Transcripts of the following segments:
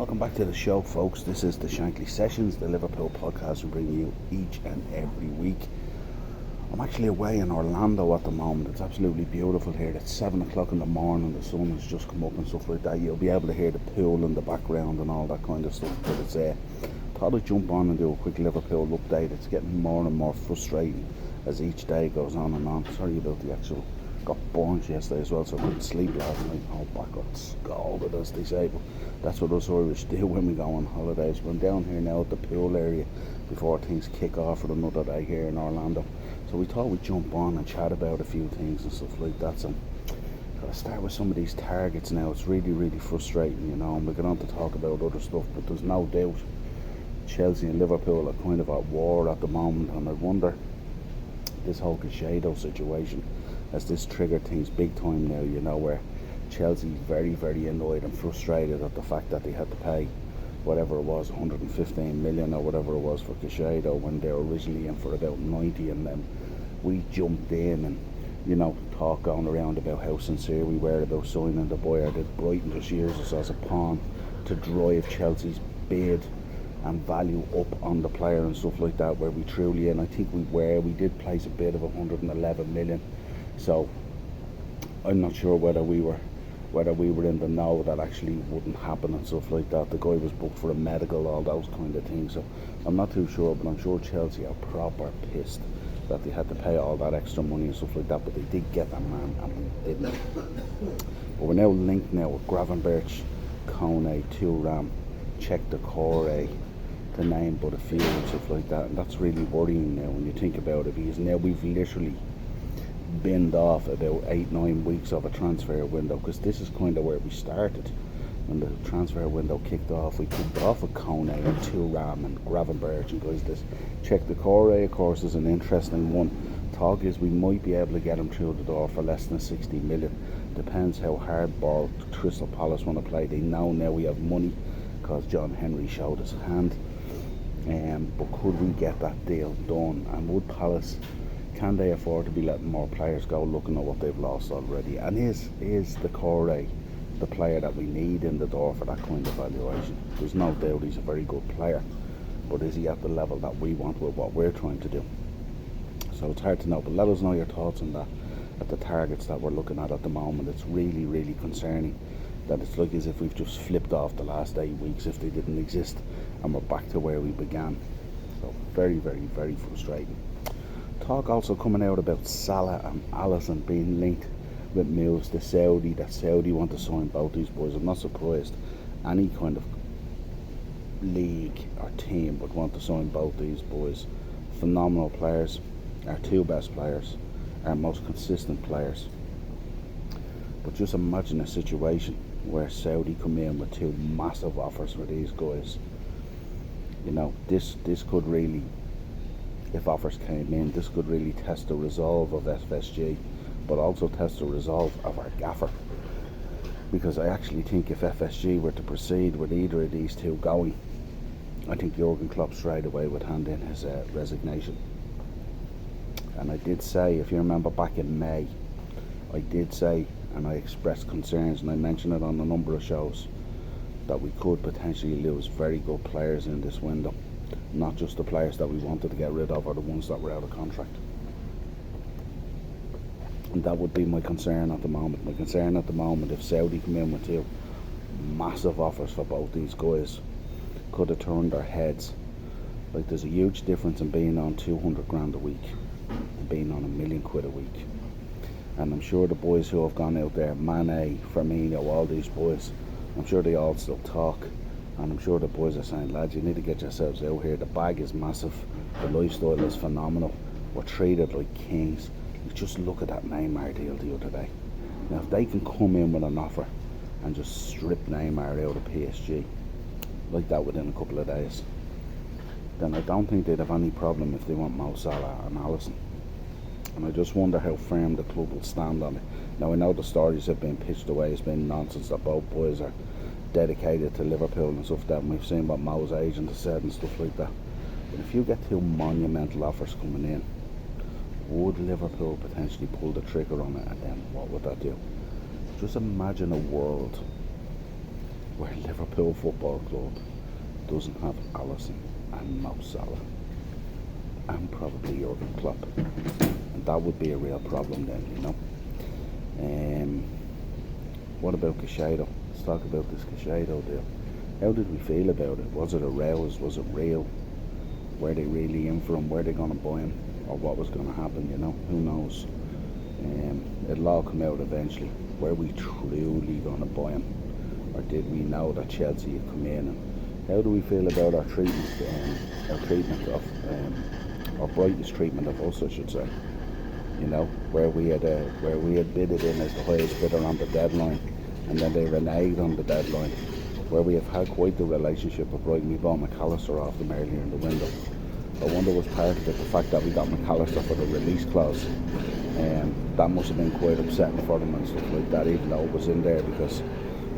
Welcome back to the show, folks. This is the Shankly Sessions, the Liverpool podcast we bring you each and every week. I'm actually away in Orlando at the moment. It's absolutely beautiful here. It's 7 o'clock in the morning, the sun has just come up and stuff like that. You'll be able to hear the pool in the background and all that kind of stuff. But it's thought I'd jump on and do a quick Liverpool update. It's getting more and more frustrating as each day goes on and on. Sorry about the actual... Got burnt yesterday as well, so I couldn't sleep last night. Oh, back got scalded, as they say. But that's what us Irish do when we go on holidays. We're down here now at the pool area before things kick off for another day here in Orlando. So we thought we'd jump on and chat about a few things and stuff like that. So gotta start with some of these targets now. It's really frustrating, you know, and we're going to talk about other stuff, but there's no doubt Chelsea and Liverpool are kind of at war at the moment, and I wonder this whole Caicedo situation, as this triggered things big time now, you know, where Chelsea very annoyed and frustrated at the fact that they had to pay whatever it was, 115 million or whatever it was for Caicedo, when they were originally in for about 90, and then we jumped in and, you know, talk going around about how sincere we were about signing the boy, or that Brighton just used us as a pawn to drive Chelsea's bid and value up on the player and stuff like that, where we truly, and I think we did place a bid of 111 million. So I'm not sure whether we were in the know that actually wouldn't happen and stuff like that. The guy was booked for a medical, all those kind of things. So I'm not too sure, but I'm sure Chelsea are proper pissed that they had to pay all that extra money and stuff like that. But they did get that man, and we didn't. But we're now linked now with Gravenberch, Kone, Thuram, Check the Core, to name but a few and stuff like that. And that's really worrying now when you think about it, because now we've literally binned off about 8-9 weeks of a transfer window, because this is kind of where we started. When the transfer window kicked off, we kicked off with Kone and Thuram and Gravenberch and guys. This Check the Core, of course, is an interesting one. Talk is we might be able to get him through the door for less than 60 million. Depends how hardball Crystal Palace want to play. They know now we have money because John Henry showed his hand. But could we get that deal done? And would Palace, can they afford to be letting more players go, looking at what they've lost already? And is the Core the player that we need in the door for that kind of valuation? There's no doubt he's a very good player, but is he at the level that we want with what we're trying to do? So it's hard to know, but let us know your thoughts on that, at the targets that we're looking at the moment. It's really concerning that it's like as if we've just flipped off the last 8 weeks, if they didn't exist, and we're back to where we began. So very frustrating. Talk also coming out about Salah and Alisson being linked with moves to Saudi, that Saudi want to sign both these boys. I'm not surprised any kind of league or team would want to sign both these boys. Phenomenal players, our two best players, our most consistent players. But just imagine a situation where Saudi come in with two massive offers for these guys. You know, this could really, if offers came in, this could really test the resolve of FSG, but also test the resolve of our gaffer. Because I actually think if FSG were to proceed with either of these two going, I think Jurgen Klopp straight away would hand in his resignation. And I did say, if you remember back in May, I did say, and I expressed concerns, and I mentioned it on a number of shows, that we could potentially lose very good players in this window. Not just the players that we wanted to get rid of, or the ones that were out of contract. And that would be my concern at the moment. My concern at the moment, if Saudi come in with two massive offers for both these guys, could have turned their heads. Like, there's a huge difference in being on 200 grand a week and being on £1 million a week. And I'm sure the boys who have gone out there, Mane, Firmino, all these boys, I'm sure they all still talk, and I'm sure the boys are saying, lads, you need to get yourselves out here. The bag is massive, the lifestyle is phenomenal, we're treated like kings. You just look at that Neymar deal the other day. Now if they can come in with an offer and just strip Neymar out of PSG like that within a couple of days, then I don't think they'd have any problem if they want Mo Salah and Alisson. And I just wonder how firm the club will stand on it. Now I know the stories have been pitched away, it's been nonsense that both boys are dedicated to Liverpool and stuff, that we've seen what Mo's agent has said and stuff like that. But if you get two monumental offers coming in, would Liverpool potentially pull the trigger on it, and then what would that do? Just imagine a world where Liverpool Football Club doesn't have Alisson and Mo Salah and probably Jurgen Klopp, and that would be a real problem then, you know. What about Caicedo? Let's talk about this Caicedo deal. How did we feel about it? Was it aroused? Was it real? Were they really in for him? Were they going to buy him? Or what was going to happen, you know? Who knows? It'll all come out eventually. Were we truly going to buy him? Or did we know that Chelsea had come in? And how do we feel about our treatment of or Brighton's treatment of us, I should say? You know, where we had bid it in as the highest bidder on the deadline, and then they reneged on the deadline. Where we have had quite the relationship with Brighton. We bought McAllister off them earlier in the window. I wonder was part of it the fact that we got McAllister for the release clause. That must have been quite upsetting for them and stuff like that, even though it was in there, because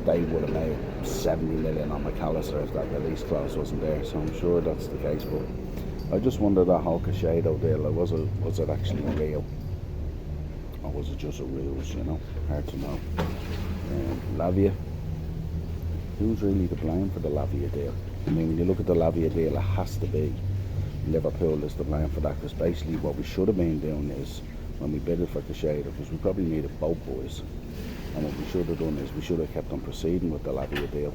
they would have made 70 million on McAllister if that release clause wasn't there. So I'm sure that's the case. But I just wonder that whole Caicedo deal, like, was it actually real? Or was it just a ruse, you know? Hard to know. Lavia. Who's really to blame for the Lavia deal? I mean, when you look at the Lavia deal, it has to be Liverpool is to blame for that, because basically what we should have been doing is, when we bid it for Caicedo, because we probably needed both boys, and what we should have done is we should have kept on proceeding with the Lavia deal,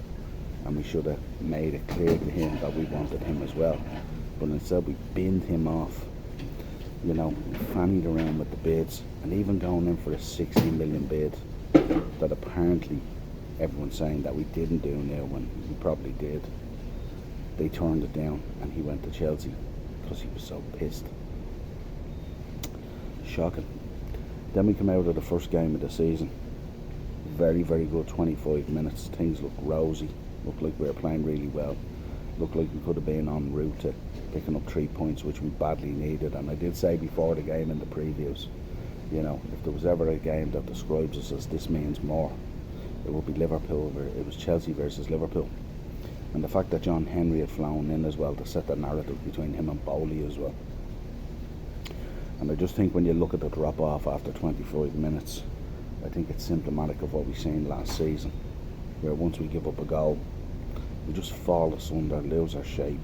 and we should have made it clear to him that we wanted him as well. But instead we binned him off, you know, fannied around with the bids, and even going in for a 60 million bid that apparently everyone's saying that we didn't do now, when we probably did. They turned it down and he went to Chelsea because he was so pissed. Shocking. Then we come out of the first game of the season. Very, very good 25 minutes. Things looked rosy. Looked like we were playing really well. Looked like we could have been en route to picking up 3 points, which we badly needed. And I did say before the game in the previews, you know, if there was ever a game that describes us as this means more, it would be Liverpool. It was Chelsea versus Liverpool. And the fact that John Henry had flown in as well to set the narrative between him and Bowley as well. And I just think when you look at the drop off after 25 minutes, I think it's symptomatic of what we've seen last season, where once we give up a goal, we just fall asunder, lose our shape,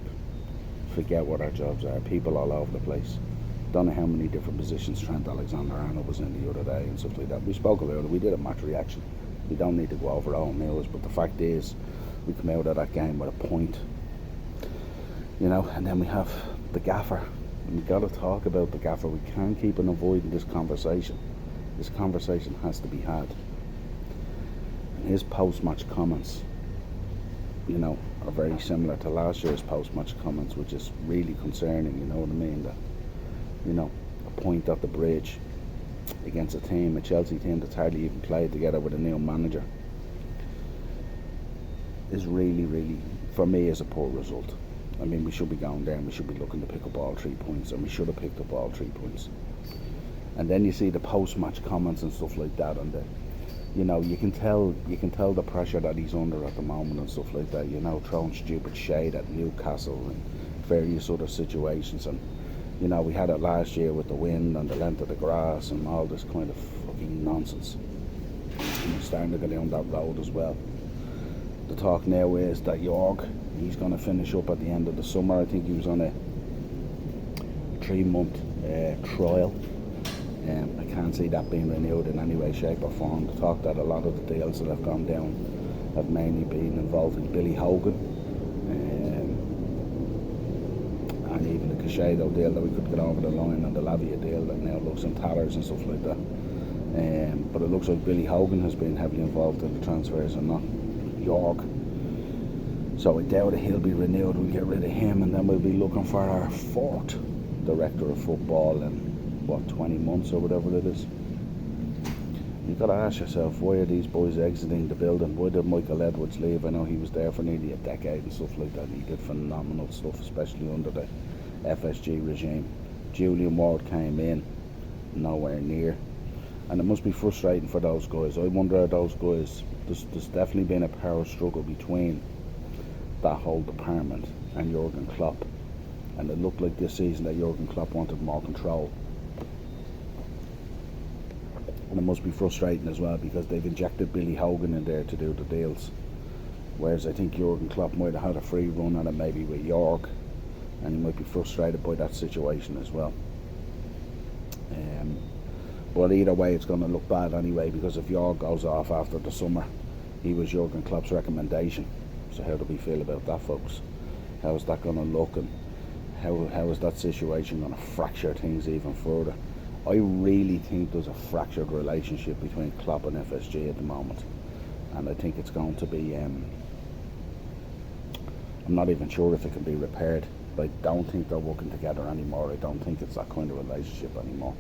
forget what our jobs are, people all over the place. Don't know how many different positions Trent Alexander-Arnold was in the other day and stuff like that. We spoke about it, we did a match reaction. We don't need to go over all mirrors, but the fact is, we come out of that game with a point, you know. And then we have the gaffer, and we've got to talk about the gaffer. We can't keep on avoiding this conversation. This conversation has to be had. And his post-match comments, you know, are very similar to last year's post-match comments, which is really concerning, you know what I mean? That, you know, a point at the bridge against a team, a Chelsea team that's hardly even played together with a new manager, is really, really, for me, is a poor result. I mean, we should be going there and we should be looking to pick up all 3 points, and we should have picked up all 3 points. And then you see the post-match comments and stuff like that, and the, you know, you can tell the pressure that he's under at the moment and stuff like that, you know, throwing stupid shade at Newcastle and various other situations. And, you know, we had it last year with the wind and the length of the grass and all this kind of fucking nonsense. And we're starting to go down that road as well. The talk now is that Jorg, he's going to finish up at the end of the summer. I think he was on a 3-month trial. I can't see that being renewed in any way, shape or form. The talk that a lot of the deals that have gone down have mainly been involving Billy Hogan, and even the Caicedo deal that we could get over the line, and the Lavia deal that now looks in tatters and stuff like that. But it looks like Billy Hogan has been heavily involved in the transfers and not York. So I doubt he'll be renewed. We'll get rid of him, and then we'll be looking for our 4th director of football in 20 months or whatever it is. You've got to ask yourself, why are these boys exiting the building? Why did Michael Edwards leave? I know he was there for nearly a decade and stuff like that, and he did phenomenal stuff, especially under the FSG regime. Julian Ward came in, nowhere near, and it must be frustrating for those guys. I wonder if those guys, there's definitely been a power struggle between that whole department and Jurgen Klopp, and it looked like this season that Jurgen Klopp wanted more control. And it must be frustrating as well, because they've injected Billy Hogan in there to do the deals. Whereas I think Jurgen Klopp might have had a free run at it maybe with York, and he might be frustrated by that situation as well. But either way, it's going to look bad anyway, because if York goes off after the summer, he was Jurgen Klopp's recommendation. So how do we feel about that, folks? How is that going to look, and how is that situation going to fracture things even further? I really think there's a fractured relationship between Klopp and FSG at the moment, and I think it's going to be, I'm not even sure if it can be repaired. I don't think they're working together anymore. I don't think it's that kind of relationship anymore.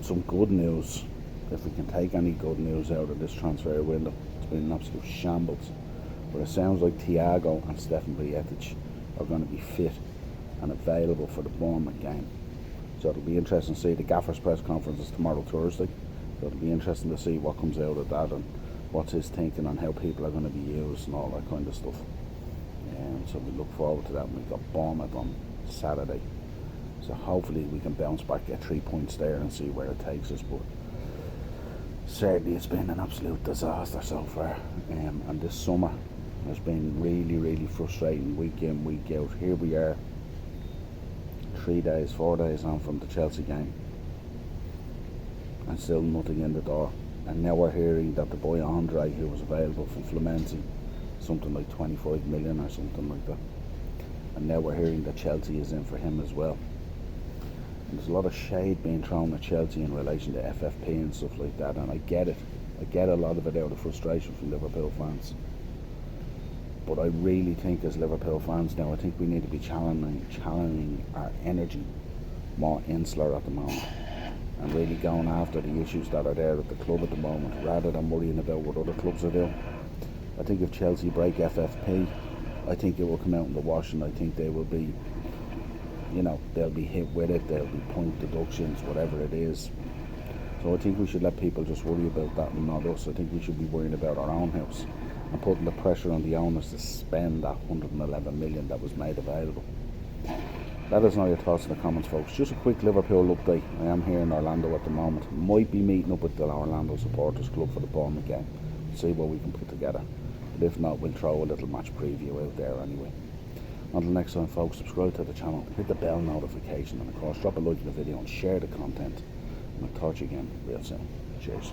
Some good news, if we can take any good news out of this transfer window. It's been an absolute shambles, but it sounds like Thiago and Stefan Bietic are going to be fit and available for the Bournemouth game. So it'll be interesting to see. The Gaffer's press conference is tomorrow, Thursday, so it'll be interesting to see what comes out of that and what's his thinking on how people are going to be used and all that kind of stuff. So we look forward to that. We've got Bournemouth on Saturday, so hopefully we can bounce back, get 3 points there and see where it takes us. But certainly it's been an absolute disaster so far, and this summer has been really, really frustrating, week in, week out. Here we are, 4 days on from the Chelsea game, and still nothing in the door. And now we're hearing that the boy Andre, who was available from Fluminense, something like 25 million or something like that, and now we're hearing that Chelsea is in for him as well. And there's a lot of shade being thrown at Chelsea in relation to FFP and stuff like that, and I get it. I get a lot of it out of frustration from Liverpool fans. But I really think, as Liverpool fans now, I think we need to be challenging our energy more insular at the moment, and really going after the issues that are there at the club at the moment, rather than worrying about what other clubs are doing. I think if Chelsea break FFP, I think it will come out in the wash, and I think they will be, they'll be hit with it, there'll be point deductions, whatever it is. So I think we should let people just worry about that and not us. I think we should be worrying about our own house and putting the pressure on the owners to spend that 111 million that was made available. Let us know your thoughts in the comments, folks. Just a quick Liverpool update. I am here in Orlando at the moment. Might be meeting up with the Orlando Supporters Club for the Bournemouth game. See what we can put together. But if not, we'll throw a little match preview out there anyway. Until next time, folks, subscribe to the channel, hit the bell notification, and of course drop a like in the video and share the content. And I'll talk to you again real soon. Cheers.